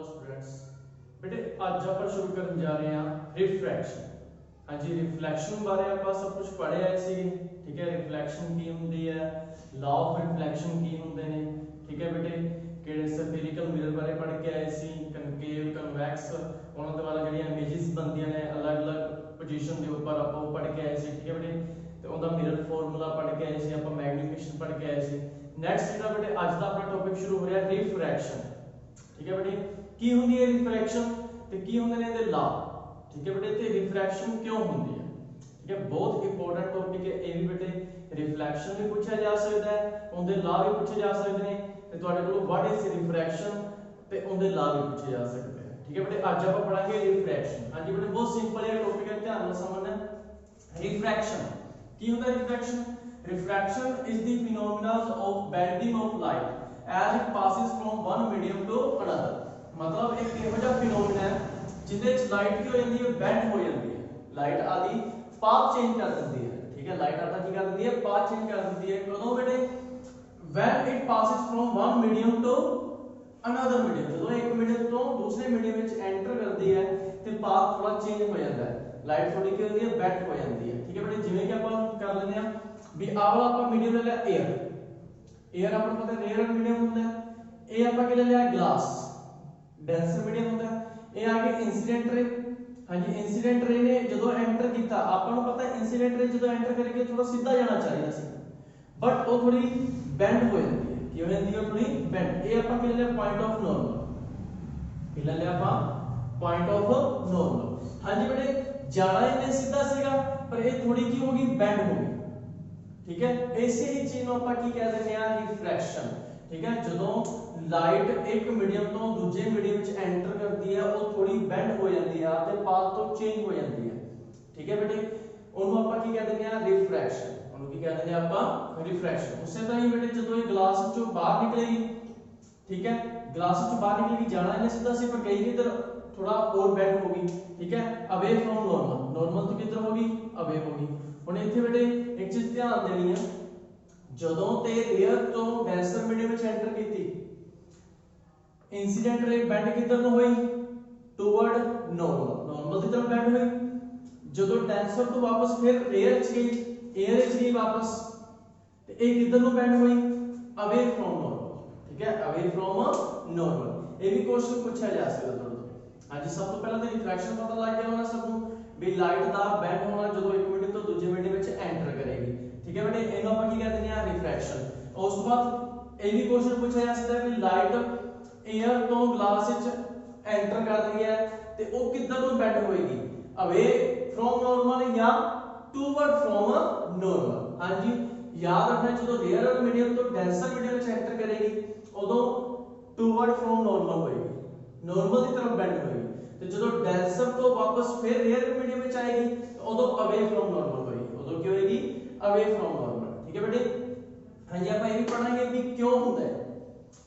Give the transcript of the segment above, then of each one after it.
Hello students बेटे आज आप शुरू करने जा रहे हैं रिफ्रैक्शन। हाँ जी रिफ्लैक्शन बारे आप सब कुछ पढ़े आए सी ठीक है। रिफ्लैक्शन की होंगी है, लॉ ऑफ रिफ्लैक्शन की होंगे ने ठीक है बेटे। किहड़े स्फेरिकल मिरर बारे पढ़ के आए सी, कनकेव कन्वैक्स उन्हां दे वाला जिहड़ियां इमेजेस बनदियां ने अलग अलग पोजीशन के ऊपर आप पढ़ के आए सी ठीक है बेटे। तो उनका मिरर फॉर्मूला पढ़ के आए सी, आप मैग्नीफिकेशन पढ़ के आए सी। नेक्स्ट जो बेटे अज का अपना टॉपिक शुरू हो रहा है रिफ्रैक्शन ठीक है बेटे। की होंगी है रिफ्रैक्शन ते की होंगे ने इहदे लॉ ठीक है बेटे। ते रिफ्रैक्शन क्यों होंगी है ठीक है, बहुत इंपॉर्टेंट टॉपिक है ये भी बेटे। रिफ्लैक्शन भी पूछा जा सकता है, उनके लॉ भी पूछे जा सकते हैं ते तुहाडे कोलों व्हाट इज रिफ्रैक्शन ते उनके लॉ भी पूछे जा सकते हैं ठीक है बेटे। आज आप पढ़ांगे रिफ्रैक्शन। हाँ जी बेटे बहुत सिंपल है टॉपिक है, ध्यान नाल समझना। रिफ्रैक्शन की होंदा refraction? Refraction is the phenomena of bending of light as it passes from one medium to another। मतलब एक ਇਹੋ ਜਿਹਾ फिनोमेना है जिदे च लाइट की हो जाती है, बेंड हो जाती है, लाइट आदि पाथ चेंज कर देती है ठीक है। लाइट आदि की कर देती है, पाथ चेंज कर देती है कदों बेटे? when it passes from one medium to another medium। ਜਦੋਂ ਇੱਕ मीडियम ਤੋਂ ਦੂਸਰੇ मीडियम ਵਿੱਚ ਐਂਟਰ ਕਰਦੀ ਹੈ ਤੇ ਪਾਥ ਥੋੜਾ ਚੇਂਜ ਹੋ ਜਾਂਦਾ ਹੈ, ਲਾਈਟ ਥੋੜੀ ਕੀ ਹੁੰਦੀ ਹੈ ਬੈਂਡ ਹੋ ਜਾਂਦੀ ਹੈ ਠੀਕ ਹੈ बेटे। ਜਿਵੇਂ ਕਿ ਆਪਾਂ ਕਰ ਲੈਂਦੇ ਆ भी आ वाला ਆਪਾਂ मीडियम ले लिया एयर, एयर अपन पता है रेयर मीडियम होता है। ए ਆਪਾਂ ਕੀ ਲੈ ਲਿਆ ग्लास, डेंसर मीडियम होता है। ए आगे इंसिडेंट रे, हां जी इंसिडेंट रे ने ਜਦੋਂ ਐਂਟਰ ਕੀਤਾ ਆਪਾਂ ਨੂੰ ਪਤਾ ਹੈ इंसिडेंट रे ਜਦੋਂ ਐਂਟਰ करके थोड़ा सीधा जाना चाहिए ਸੀ, बट ਉਹ थोड़ी बेंड हो ਜਾਂਦੀ है। ਕੀ ਹੋ ਜਾਂਦੀ ਹੈ? थोड़ी बेंड। ए ਆਪਾਂ ਕੀ ਲੈ ਲਿਆ पॉइंट ऑफ नॉर्मल, ਕੀ ਲੈ ਲਿਆ ਆਪਾਂ पॉइंट ऑफ नॉर्मल। हां जी बेटे जाना ਇਹਨੇ सीधा ਸੀਗਾ पर ਇਹ थोड़ी ਕੀ हो गई बेंड हो गई ठीक है। ऐसे ही चीज ਨੂੰ ਆਪਾਂ ਕੀ ਕਹਿ ਦਿੰਦੇ ਆ ਰਿਫਰੈਕਸ਼ਨ ठीक है। ਜਦੋਂ ਲਾਈਟ ਇੱਕ ਮੀਡੀਅਮ ਤੋਂ ਦੂਜੇ ਮੀਡੀਅਮ ਵਿੱਚ ਐਂਟਰ ਕਰਦੀ ਹੈ ਉਹ ਥੋੜੀ ਬੈਂਡ ਹੋ ਜਾਂਦੀ ਹੈ ਤੇ ਪਾਥ ਤੋਂ ਚੇਂਜ ਹੋ ਜਾਂਦੀ ਹੈ ਠੀਕ ਹੈ ਬੇਟੇ। ਉਹਨੂੰ ਆਪਾਂ ਕੀ ਕਹਿ ਦਿੰਦੇ ਆ ਰਿਫਰੈਕਸ਼ਨ। ਉਹਨੂੰ ਕੀ ਕਹਿ ਦਿੰਦੇ ਆ ਆਪਾਂ ਰਿਫਰੈਕਸ਼ਨ। ਉਸੇ ਤਰ੍ਹਾਂ ਹੀ ਬੇਟੇ ਜਦੋਂ ਇਹ ਗਲਾਸ ਵਿੱਚੋਂ ਬਾਹਰ ਨਿਕਲੇਗੀ ठीक है, ग्लास ਵਿੱਚੋਂ ਬਾਹਰ ਨਿਕਲੇਗੀ ਜਾਣਾ ਇਹਨੇ ਸਿੱਧਾ ਸੀ ਪਰ ਗਈ ਕਿਧਰ थोड़ा और बेंड होगी ठीक है, अवे फ्रॉम नॉर्मल। नॉर्मल तो किधर होगी? अवे होगी। ਹੁਣ ਇੱਥੇ ਬੇਟੇ ਇੱਕ ਚੀਜ਼ ਧਿਆਨ ਦੇਣੀ ਹੈ, ਜਦੋਂ ਤੇ 에ਅਰ ਤੋਂ ਡੈਂਸਰ ਮੀਡੀਅਮ ਵਿੱਚ ਐਂਟਰ ਕੀਤੀ ਇਨਸੀਡੈਂਟ ਰੇ ਬੈਂਡ ਕਿੱਧਰ ਨੂੰ ਹੋਈ? Toward normal. ਨੋਰਮਲ ਦੀ ਤਰਫ ਬੈਂਡ ਹੋਈ। ਜਦੋਂ ਡੈਂਸਰ ਤੋਂ ਵਾਪਸ ਫਿਰ 에ਅਰ ਚ ਗਈ, 에ਅਰ ਵਿੱਚ ਗਈ ਵਾਪਸ ਤੇ ਇਹ ਕਿੱਧਰ ਨੂੰ ਬੈਂਡ ਹੋਈ? ਅਵੇ ਫਰੋਮ ਨੋਰਮਲ ਠੀਕ ਹੈ, ਅਵੇ ਫਰੋਮ ਨੋਰਮਲ। ਇਹ ਵੀ ਕੁਐਸਚਨ ਪੁੱਛਿਆ ਜਾ ਸਕਦਾ ਤੁਹਾਡੇ ਤੋਂ। ਹਾਂਜੀ ਸਭ ਤੋਂ ਪਹਿਲਾਂ ਤਾਂ ਰਿਫਰੈਕਸ਼ਨ ਪਤਾ ਲੱਗ ਗਿਆ ਹੋਣਾ ਸਭ ਨੂੰ ਵੀ ਲਾਈਟ ਦਾ ਬੈਂਡ ਹੋਣਾ ਜਦੋਂ ਇੱਕ ਮੀਡੀਅਮ ਤੋਂ ਦੂਜੇ ਮੀਡੀਅਮ ਵਿੱਚ ਐਂਟਰ ਕਰੇਗੀ ਠੀਕ ਹੈ ਬੇਟੇ। ਇਹਨੂੰ ਆਪਾਂ ਕੀ ਕਹਿੰਦੇ ਨੇ ਆ ਰਿਫਰੈਕਸ਼ਨ। ਉਸ ਤੋਂ ਬਾਅਦ ਇਹ ਵੀ ਕੁਐਸਚਨ ਪੁੱਛਿਆ ਜਾ ਸਕਦਾ ਵੀ ਲਾਈਟ 에ਅਰ ਤੋਂ ਗਲਾਸ ਵਿੱਚ ਐਂਟਰ ਕਰ ਰਹੀ ਹੈ ਤੇ ਉਹ ਕਿੱਧਰ ਨੂੰ ਬੈਂਡ ਹੋਏਗੀ? ਅਵੇ ਫਰੋਮ ਨੋਰਮਲ ਜਾਂ ਟੂਵਰਡ ਫਰੋਮ ਨੋਰਮਲ। ਹਾਂਜੀ ਯਾਦ ਰੱਖਣਾ ਜਦੋਂ ਰੇਅਰ ਮੀਡੀਅਮ ਤੋਂ ਡੈਂਸਰ ਮੀਡੀਅਮ ਵਿੱਚ ਐਂਟਰ ਕਰੇਗੀ ਉਦੋਂ ਟੂਵਰਡ ਫਰੋਮ ਨੋਰਮਲ ਹੋਏਗੀ, ਨੋਰਮਲ ਦੀ ਤਰਫ ਬੈਂਡ ਹੋਏਗੀ। ਤੇ ਜਦੋਂ ਡੈਂਸਰ ਤੋਂ ਵਾਪਸ ਫਿਰ ਰੇਅਰ ਮੀਡੀਅਮ ਵਿੱਚ ਆਏਗੀ ਉਦੋਂ ਅਵੇ ਫਰੋਮ ਨੋਰਮਲ ਹੋਏਗੀ। ਉਦੋਂ ਕੀ ਹੋਏਗੀ? ਅਵੇ ਫਰੋਮ ਨੋਰਮਲ ਠੀਕ ਹੈ ਬੇਟੇ। ਹਾਂਜੀ ਆਪਾਂ ਇਹ ਵੀ ਪੜਾਂਗੇ ਵੀ ਕਿਉਂ ਹੁੰਦਾ ਹੈ,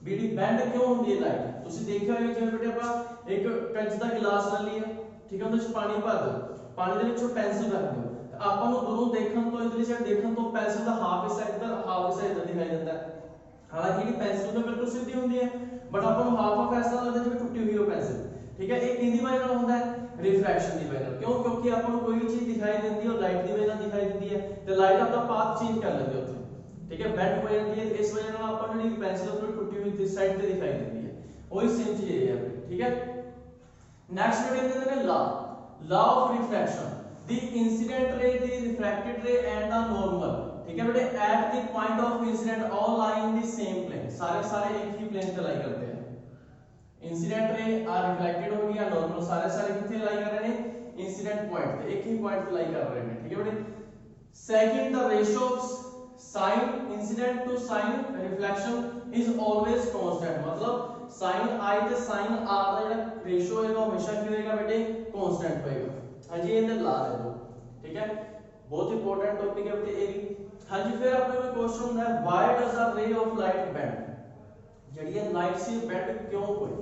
ਵੀ ਜਿਹੜੀ ਬੈਂਡ ਕਿਉਂ ਹੁੰਦੀ ਹੈ ਲਾਈਟ। ਤੁਸੀਂ ਦੇਖਿਆ ਹੋਵੇਗਾ ਜਿਵੇਂ ਬੇਟੇ ਆਪਾਂ ਇੱਕ ਕੱਚ ਦਾ ਗਲਾਸ ਲੈ ਲਈਏ ਠੀਕ ਹੈ, ਉਹਦੇ ਵਿੱਚ ਪਾਣੀ ਭਰ ਦਿਓ, ਪਾਣੀ ਦੇ ਵਿੱਚੋਂ ਪੈਨਸਿਲ ਰੱਖ ਦਿਓ ਤੇ ਆਪਾਂ ਨੂੰ ਦੂਰੋਂ ਦੇਖਣ ਤੋਂ ਇਧਰਲੀ ਸਾਈਡ ਦੇਖਣ ਤੋਂ ਪੈਨਸਿਲ ਦਾ ਹਾਫ ਹਿੱਸਾ ਇੱਧਰ ਹਾਫ ਹਿੱਸਾ ਇੱਧਰ ਦਿਖਾਈ ਦਿੰਦਾ ਹੈ। ਹਾਲਾਂਕਿ ਜਿਹੜੀ ਪੈਨਸਿਲ ਤਾਂ ਬਿਲਕੁਲ ਸਿੱਧੀ ਹੁੰਦੀ ਹੈ ਬਟ ਆਪਾਂ ਨੂੰ ਹਾਫ ਆਫ ਐਸਾ ਲੱਗਦਾ ਜਿਵੇਂ ਟੁੱਟੀ ਹੋਈ ਹੋ ਪੈਨਸਿਲ ठीक है। एक किंदी वजह नाल होता है? रिफ्रैक्शन की वजह नाल। क्यों? क्योंकि आपको कोई भी चीज दिखाई देती है और लाइट की वजह दिखाई देती है तो लाइट अपना पाथ चेंज कर लेती है उसे ठीक है, बेंड हो जाती है। इस वजह नाल आपको ਜਿਹੜੀ पेंसिल थोड़ी टूटी हुई इस साइड पे दिखाई देती है, वही सेम चीज है यहाँ पे ठीक है। नेक्स्ट बेटे कहते हैं law of refraction. The incident ray, the refracted ray and the normal ठीक है बेटे at the point of incidence all lie in the same plane. सारे एक ही प्लेन पे लाई करते हैं। इंसिडेंट रे आ रिफ्लेक्टेड हो गया, नॉर्मल सारे किथे लाई कर रहे हैं? इंसिडेंट पॉइंट पे, एक ही पॉइंट पे लाई कर रहे हैं ठीक है बेटे। Second the ratio of sine incident to sine reflection is always constant. मतलब साइन आई ते साइन आर ਦਾ ਜਿਹੜਾ ਰੇਸ਼ੋ ਹੋਏਗਾ ਹਮੇਸ਼ਾ ਕੀ ਹੋਏਗਾ बेटे? कांस्टेंट होएगा। हां जी ਇਹਦੇ ਲਾ ਦੇ ਦੋ ठीक है, बहुत इंपॉर्टेंट टॉपिक है बेटे ये भी। हां जी फिर अपने कोई क्वेश्चन ਹੁੰਦਾ है why does the ray of light bend. ਜਿਹੜੀ ਇਹ ਲਾਈਟ ਸੀ ਬੈਂਡ ਕਿਉਂ ਹੋਈ?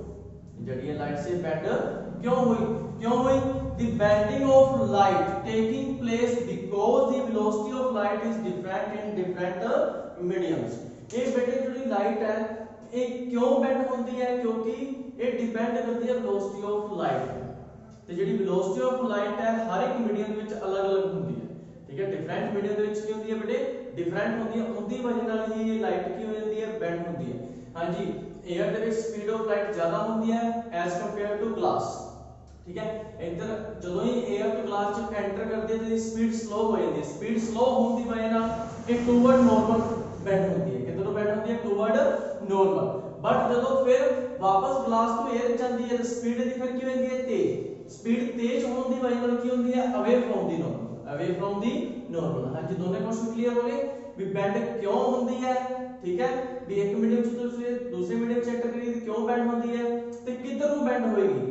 ਜਿਹੜੀ ਇਹ ਲਾਈਟ ਸੀ ਬੈਂਡ ਕਿਉਂ ਹੋਈ? ਕਿਉਂ ਹੋਈ? the bending of light taking place because the velocity of light is different in different mediums। ਇਹ ਬੇਟੇ ਜਿਹੜੀ ਲਾਈਟ ਹੈ ये क्यों बेंड होती है, क्योंकि ये डिपेंड करती है वेलोसिटी ऑफ लाइट ਤੇ ਜਿਹੜੀ वेलोसिटी ऑफ लाइट है हर एक मीडियम ਵਿੱਚ अलग-अलग ਹੁੰਦੀ ਹੈ। ठीक है, डिफरेंट मीडियम ਦੇ ਵਿੱਚ ਕੀ ਹੁੰਦੀ ਹੈ ਬੇਟੇ, डिफरेंट ਹੁੰਦੀ ਹੈ, ਉਹਦੀ ਵਜ੍ਹਾ ਨਾਲ ਹੀ ਇਹ ਲਾਈਟ ਕੀ ਹੋ ਜਾਂਦੀ ਹੈ, ਬੈਂਡ ਹੁੰਦੀ ਹੈ। ਹਾਂਜੀ, 에ਅਰ ਦੇ ਵਿੱਚ ਸਪੀਡ ਆਫ ਲਾਈਟ ਜ਼ਿਆਦਾ ਹੁੰਦੀ ਹੈ ਐਸ ਕੰਪੇਅਰ ਟੂ ਗਲਾਸ। ਠੀਕ ਹੈ, ਇੱਧਰ ਜਦੋਂ ਹੀ 에ਅਰ ਤੋਂ ਗਲਾਸ ਚ ਐਂਟਰ ਕਰਦੇ ਤੇ ਸਪੀਡ ਸਲੋ ਹੋ ਜਾਂਦੀ ਹੈ। ਸਪੀਡ ਸਲੋ ਹੋਣ ਦੀ ਵਜ੍ਹਾ ਨਾਲ ਇਹ ਟੂਵਰਡ ਨਾਰਮਲ ਬੈਂਡ ਹੁੰਦੀ ਹੈ। ਕਿੱਧਰ ਨੂੰ ਬੈਂਡ ਹੁੰਦੀ ਹੈ, ਟੂਵਰਡ ਨਾਰਮਲ। ਬਟ ਜਦੋਂ ਫਿਰ ਵਾਪਸ ਗਲਾਸ ਤੋਂ 에ਅਰ ਜਾਂਦੀ ਹੈ ਤਾਂ ਸਪੀਡ ਦੀ ਫਿਰ ਕੀ ਹੁੰਦੀ ਹੈ, ਤੇਜ਼। स्पीड तेज होने की वजह की होती है away from the normal, away from the normal. हां जी, दोनों क्वेश्चन क्लियर हो गए भी बेंड क्यों होती है। ठीक है, भी एक मीडियम से दूसरे मीडियम से एंटर करिए तो क्यों बेंड होती है ते किधर नु बेंड होएगी,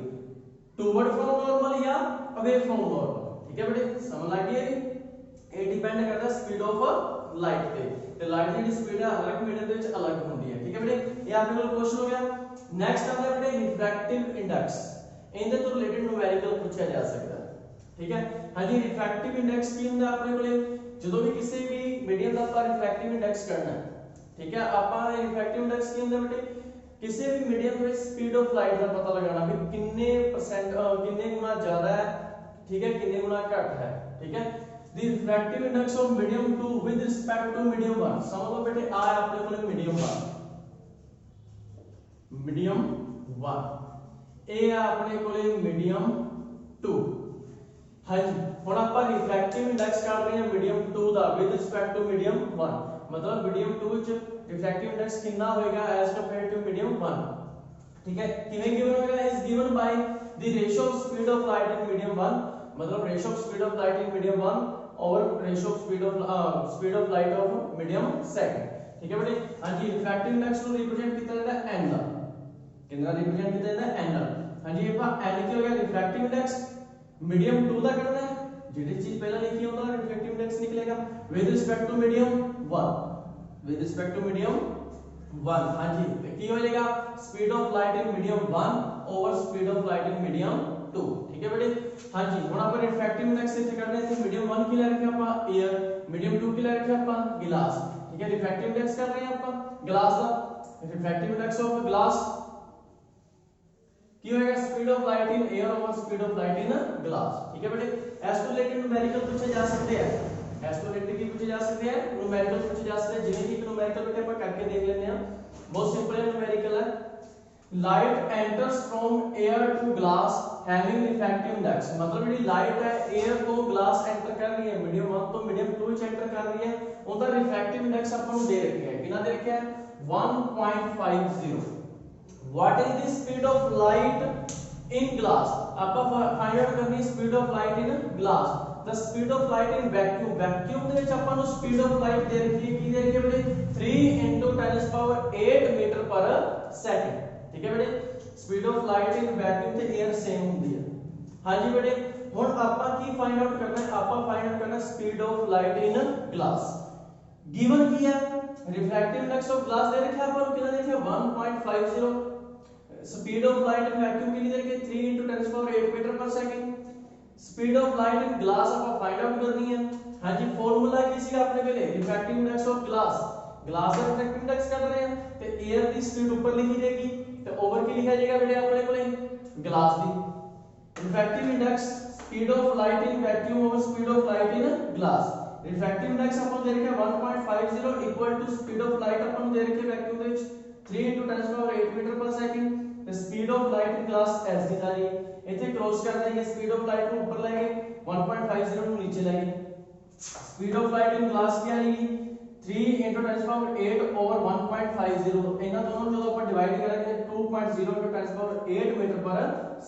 टुवर्ड फ्रॉम नॉर्मल या अवे फ्रॉम नॉर्मल। ठीक है बेटे, समझ लग गई। ये डिपेंड करता है स्पीड ऑफ लाइट ते लाइट की स्पीड है हर एक मीडियम दे विच अलग होती है। ठीक है बेटे, ये आपके कोल क्वेश्चन हो गया। नेक्स्ट आता है बेटे रिफ्रैक्टिव इंडेक्स। इनके तो रिलेटेड न्यूमेरिकल पूछा जा सकता है। ठीक है, हाँ जी, रिफ्रैक्टिव इंडेक्स की होता है अपने कोले जो भी किसी भी मीडियम का आपका रिफ्रैक्टिव इंडेक्स करना है। ठीक है, आपका रिफ्रैक्टिव इंडेक्स की होता है बेटे किसी भी मीडियम में स्पीड ऑफ लाइट का पता लगाना भी कितने परसेंट कितने गुना ज्यादा है, ठीक है, कितने गुना घट है। ठीक है, the refractive index of medium 2 with respect to medium 1। समझ लो बेटे आ अपने कोले मीडियम 1, मीडियम 1 ए है अपने कोले मीडियम 2। हाँ जी, हुण आपां रिफ्रैक्टिव इंडेक्स काढ रहे हैं मीडियम 2 दा विद रिस्पेक्ट टू मीडियम 1। मतलब मीडियम 2 च रिफ्रैक्टिव इंडेक्स कितना होएगा एज कंपेयर टू मीडियम 1। ठीक है, किवें गिवन होएगा, is given by the ratio of speed of light in medium 1। मतलब ratio of speed of light in medium 1 over ratio of speed of light of medium 2। ठीक है बेटे, हां जी, refractive index को रिप्रेजेंट किया जाता है n दा, कितना रिप्रेजेंट किया जाता है n। हां जी, ਆਪਾਂ n ਕੀ हो गया रिफ्रैक्टिव इंडेक्स मीडियम 2 ਦਾ करना है, ਜਿਹੜੀ ਚੀਜ਼ ਪਹਿਲਾਂ ਲਿਖੀ ਹੁੰਦਾ रिफ्रैक्टिव इंडेक्स निकलेगा with respect to medium 1, with respect to medium 1। हां जी, तो ਕੀ हो जाएगा speed of light in medium 1 over speed of light in medium 2। ठीक है बेटे, हां जी, ਹੁਣ ਆਪਾਂ रिफ्रैक्टिव इंडेक्स ਇੱਥੇ ਕਰਨਾ है। मीडियम 1 ਕੀ ਲੈ ਰੱਖਿਆ ਆਪਾਂ एयर, मीडियम 2 ਕੀ ਲੈ ਰੱਖਿਆ ਆਪਾਂ गिलास। ठीक है, रिफ्रैक्टिव इंडेक्स कर रहे हैं ਆਪਾਂ गिलास ਦਾ। रिफ्रैक्टिव इंडेक्स ऑफ गिलास की होएगा speed of light in air over speed of light in glass. ठीक है बेटे, एस टू रिलेटेड न्यूमेरिकल पूछे जा सकते हैं, एस टू रिलेटेड की पूछे जा सकते हैं, न्यूमेरिकल पूछे जा सकते हैं। जिन्हें की न्यूमेरिकल बेटे अपन करके देख लेते हैं, बहुत सिंपल है न्यूमेरिकल है। Light enters from air to glass having refractive index. मतलब ਜਿਹੜੀ ਲਾਈਟ ਹੈ 에ਅਰ ਤੋਂ ਗਲਾਸ ਐਂਟਰ ਕਰ ਰਹੀ ਹੈ मीडियम 1 ਤੋਂ मीडियम 2 ਵਿੱਚ ਐਂਟਰ ਕਰ ਰਹੀ ਹੈ, ਉਹਦਾ ਰਿਫਰੈਕਟਿਵ ਇੰਡੈਕਸ ਆਪਾਂ ਨੂੰ ਦੇ ਰੱਖਿਆ ਹੈ। ਕਿੰਨਾ ਦੇ ਰੱਖਿਆ ਹੈ 1.50। What is the speed of light in glass? आपका फाइंड आउट करनी speed of light in glass। The speed of light in vacuum, vacuum ਦੇ ਵਿੱਚ ਆਪਾਂ ਨੂੰ speed of light ਦੇ ਰੱਖੀ ਹੈ, ਕੀ ਦੇ ਰੱਖੀ ਹੈ ਬੇਟੇ 3 × 10⁸ मीटर पर सेकंड। ठीक है बेटे, speed of light in vacuum ਤੇ air same ਹੁੰਦੀ ਹੈ। ਹਾਂਜੀ ਬੇਟੇ, ਹੁਣ ਆਪਾਂ ਕੀ फाइंड आउट करना है, ਆਪਾਂ फाइंड आउट करना speed of light in glass। Given ਕੀ ਹੈ रिफ्रैक्टिव इंडेक्स ऑफ ग्लास दे रखा है ਆਪਾਂ ਨੂੰ, ਕਿੰਨਾ ਦੇ ਰੱਖਿਆ 1.50। Speed of light in vacuum के लिए देखिए 3 × 10⁸ metre per second. Speed of light in glass आपको फाइंड आउट करनी है। हां जी, फार्मूला की सी आपने पहले refractive index of glass, glass का रिफ्रैक्टिव इंडेक्स कर रहे हैं तो एयर की स्पीड ऊपर लिखी जाएगी तो ओवर की लिखा जाएगा बेटे अपने कोले ग्लास दी। Refractive index speed of light in vacuum over speed of light in glass. Refractive index अपन दे रखा 1.50 equal to speed of light अपन दे रखे वैक्यूम दे विच 3 × 10⁸ मीटर पर सेकंड। तो speed of light in glass एस दी जा रही है, इथे क्रॉस कर देंगे स्पीड ऑफ लाइट को ऊपर लाएंगे 1.50 को नीचे लाएंगे। Speed of light in glass क्या आएगी 3 × 10⁸ ओवर 1.50। इना दोनों जो अपन डिवाइड करेंगे 2.0 × 10⁸ मीटर पर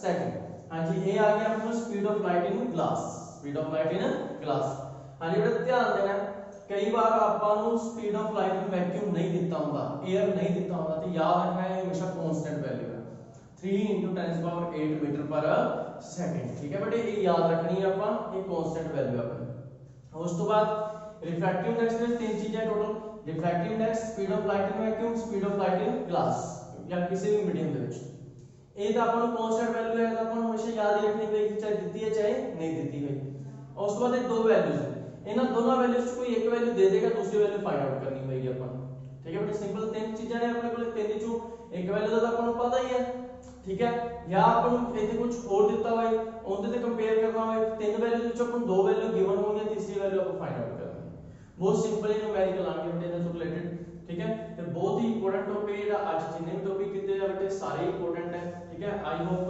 सेकंड। हां जी, ये आ गया अपना speed of light in glass, speed of light in glass. हां जी बेटा, ध्यान देना कई बार ਆਪਾਂ ਨੂੰ speed of light in vacuum नहीं ਦਿੱਤਾ ਹੁੰਦਾ, एयर नहीं ਦਿੱਤਾ ਹੁੰਦਾ ਤੇ याद रखना है हमेशा कांस्टेंट वैल्यू है 3 × 10⁸ मीटर पर सेकंड। ठीक है बेटे, ये याद रखनी है ਆਪਾਂ, ये कांस्टेंट वैल्यू है अपनी। उस तो बाद रिफ्रैक्टिव इंडेक्स में तीन चीजें total, refractive index, speed of light in vacuum, speed of light in glass या किसी भी मीडियम ਦੇ ਵਿੱਚ। ਇਹ ਤਾਂ ਆਪਾਂ ਨੂੰ कांस्टेंट वैल्यू है, ਤਾਂ ਆਪਾਂ ਨੂੰ ਹਮੇਸ਼ਾ ਯਾਦ ਰੱਖਣੀ ਪਏਗੀ, ਚਾਹੇ ਦਿੱਤੀ ਹੈ ਚਾਹੇ ਨਹੀਂ ਦਿੱਤੀ ਹੋਈ। ਉਸ ਤੋਂ ਬਾਅਦ ਇਹ ਦੋ ਵੈਲਿਊਜ਼, ਇਹਨਾਂ ਦੋਨਾਂ ਵੈਲਿਊਜ਼ ਚ ਕੋਈ ਇੱਕ ਵੈਲਿਊ ਦੇ ਦੇਗਾ, दूसरी वैल्यू फाइंड आउट करनी पड़ेगी अपन। ठीक है बेटे सिंपल तीन चीज़ां ने अपने को तीन चों एक वैल्यू का अपन पता ही है ठीक है या अपन इतने कुछ और दिता हुआ है उनके ते कंपेयर करना हो तीन वैल्यू के अपन दो वैल्यू गिवन होंगे तीसरी वैल्यू अपन फाइंड आउट करनी है बहुत सिंपल ही न्यूमेरिकल आने बेटे इनसे रिलेटेड ठीक है तो बहुत ही इंपॉर्टेंट टॉपिक है आज जितने भी टॉपिक किए हैं बेटे सारे इंपॉर्टेंट है ठीक है आई होप